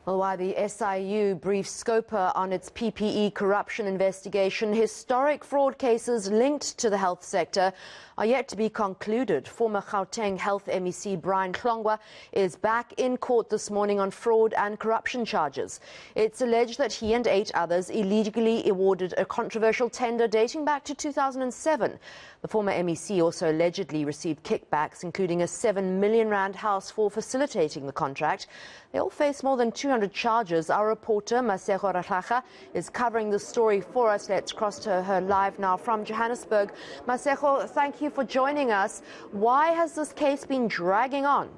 Well, while the SIU briefed Scopa on its PPE corruption investigation, historic fraud cases linked to the health sector are yet to be concluded. Former Gauteng Health MEC Hlongwa is back in court this morning on fraud and corruption charges. It's alleged that he and 8 others illegally awarded a controversial tender dating back to 2007. The former MEC also allegedly received kickbacks, including a R7 million house for facilitating the contract. They all face more than 200 charges. Our reporter, Masego Rahlaga, is covering the story for us. Let's cross to her live now from Johannesburg. Masego, thank you for joining us. Why has this case been dragging on?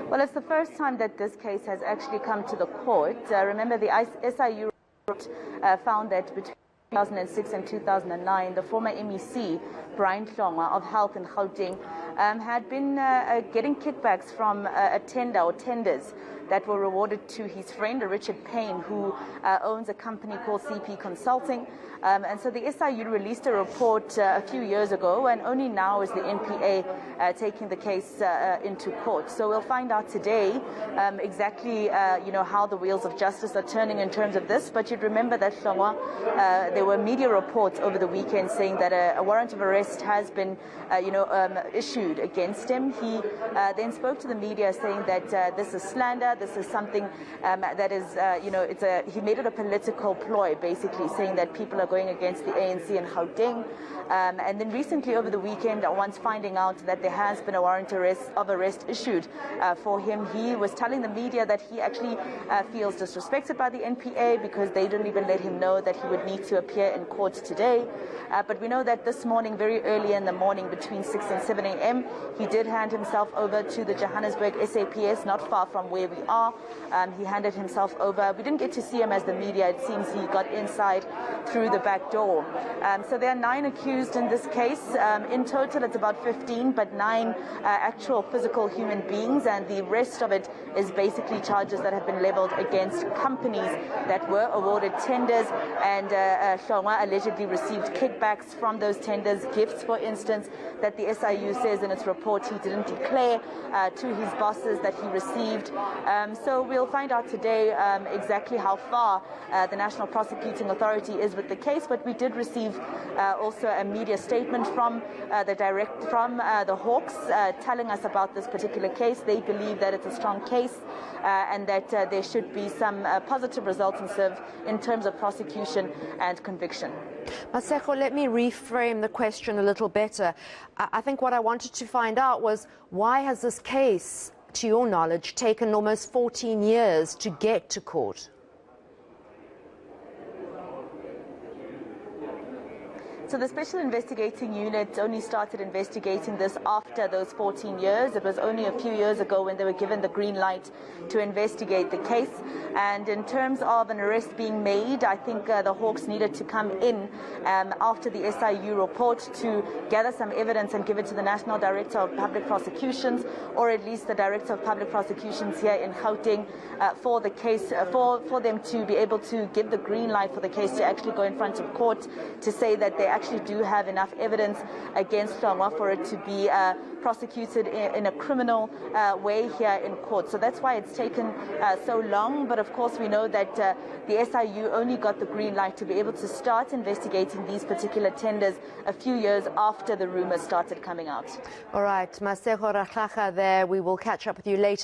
Well, it's the first time that this case has actually come to the court. Remember, the SIU report found that between 2006 and 2009, the former MEC, Hlongwa of Health in Gauteng, had been getting kickbacks from a tender or tenders that were awarded to his friend, Richard Payne, who owns a company called CP Consulting. And so the SIU released a report a few years ago, and only now is the NPA taking the case into court. So we'll find out today exactly how the wheels of justice are turning in terms of this. But you'd remember that Hlongwa, there were media reports over the weekend saying that a warrant of arrest has been issued against him. He then spoke to the media saying that this is slander. This is something that is, he made it a political ploy, basically saying that people are going against the ANC in Gauteng. And then recently over the weekend, once finding out that there has been a warrant of arrest issued for him, he was telling the media that he actually feels disrespected by the NPA because they didn't even let him know that he would need to appear in court today. But we know that this morning, very early in the morning, between 6 and 7 a.m., he did hand himself over to the Johannesburg SAPS, not far from where we are. He handed himself over. We didn't get to see him as the media. It seems he got inside through the back door. So there are 9 accused in this case. In total, it's about 15, but 9 actual physical human beings, and the rest of it is basically charges that have been leveled against companies that were awarded tenders, and Hlongwa allegedly received kickbacks from those tenders, gifts, for instance, that the SIU says in its report he didn't declare to his bosses that he received. So we'll find out today exactly how far the National Prosecuting Authority is with the case, but we did receive also a media statement from the Hawks telling us about this particular case. They believe that it's a strong case and that there should be some positive results in terms of prosecution and conviction. Masego, let me reframe the question a little better. I think what I wanted to find out was, why has this case, to your knowledge, taken almost 14 years to get to court? So the Special Investigating Unit only started investigating this after those 14 years. It was only a few years ago when they were given the green light to investigate the case. And in terms of an arrest being made, I think the Hawks needed to come in after the SIU report to gather some evidence and give it to the National Director of Public Prosecutions, or at least the Director of Public Prosecutions here in Gauteng, for the case, for them to be able to give the green light for the case to actually go in front of court to say that they actually do have enough evidence against Hlongwa for it to be prosecuted in a criminal way here in court. So that's why it's taken so long. But of course, we know that the SIU only got the green light to be able to start investigating these particular tenders a few years after the rumors started coming out. All right, Masego Rahlaga there. We will catch up with you later.